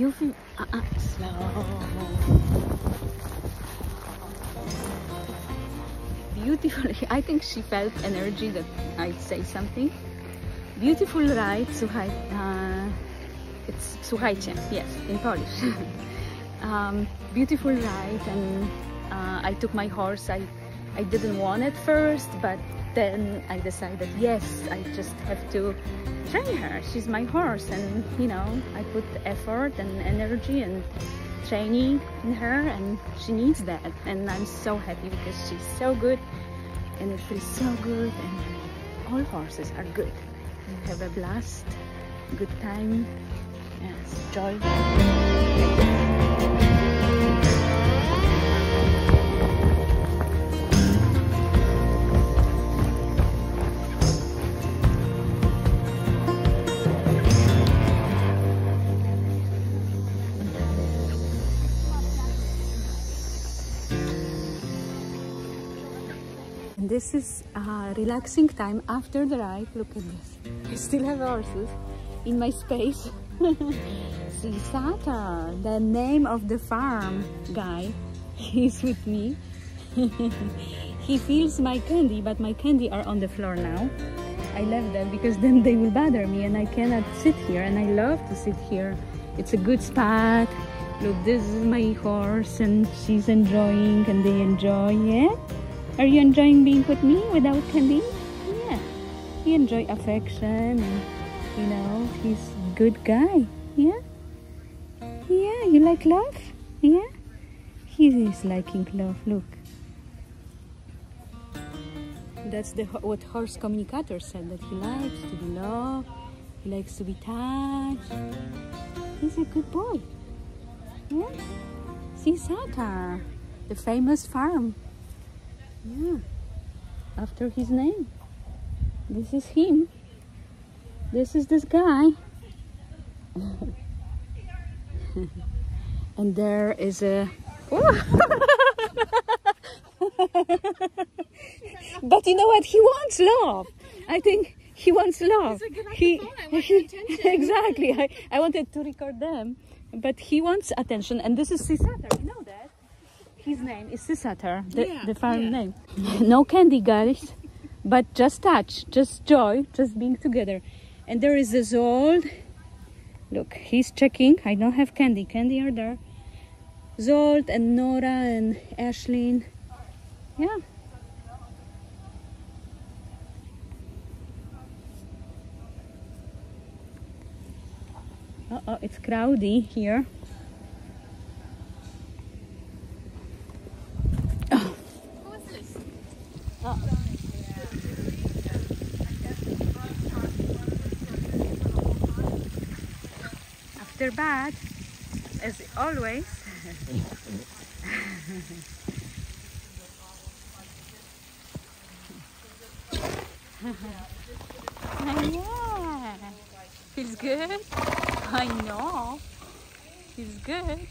You feel slow. Beautiful. I think she felt energy that I'd say something. Beautiful ride, it's słuchajcie, yes, in Polish. Beautiful ride, and I took my horse. I didn't want it first, but then I decided, yes, I just have to train her. She's my horse, and you know, I put effort and energy and training in her, and she needs that. And I'm so happy because she's so good, and it feels so good, and all horses are good. You have a blast, good time, yes, joy. This is relaxing time after the ride. Look at this. I still have horses in my space. Sisatar, the name of the farm guy, he's with me. He feels my candy, but my candy are on the floor now. I left them because then they will bother me and I cannot sit here, and I love to sit here. It's a good spot. Look, this is my horse and she's enjoying and they enjoy, yeah? Are you enjoying being with me without candy? Yeah. He enjoy affection and, you know, he's a good guy. Yeah? Yeah, you like love? Yeah? He is liking love, look. That's what horse communicator said, that he likes to be loved, he likes to be touched. He's a good boy. Yeah? Sisatar, the famous farm. Yeah, after his name. This is him. This is this guy. And there is a... But you know what? He wants love. I think he wants love. Exactly. I wanted to record them, but he wants attention. And this is Sisatar. You know that? His name is Sisatar, the farm name. No candy, guys, but just touch, just joy, just being together. And there is this old, look, he's checking. I don't have candy. Candy are there. Zolt and Nora and Ashlyn. Yeah. Uh-oh, it's crowdy here. After bath, as always. Yeah. Feels good? I know. Feels good.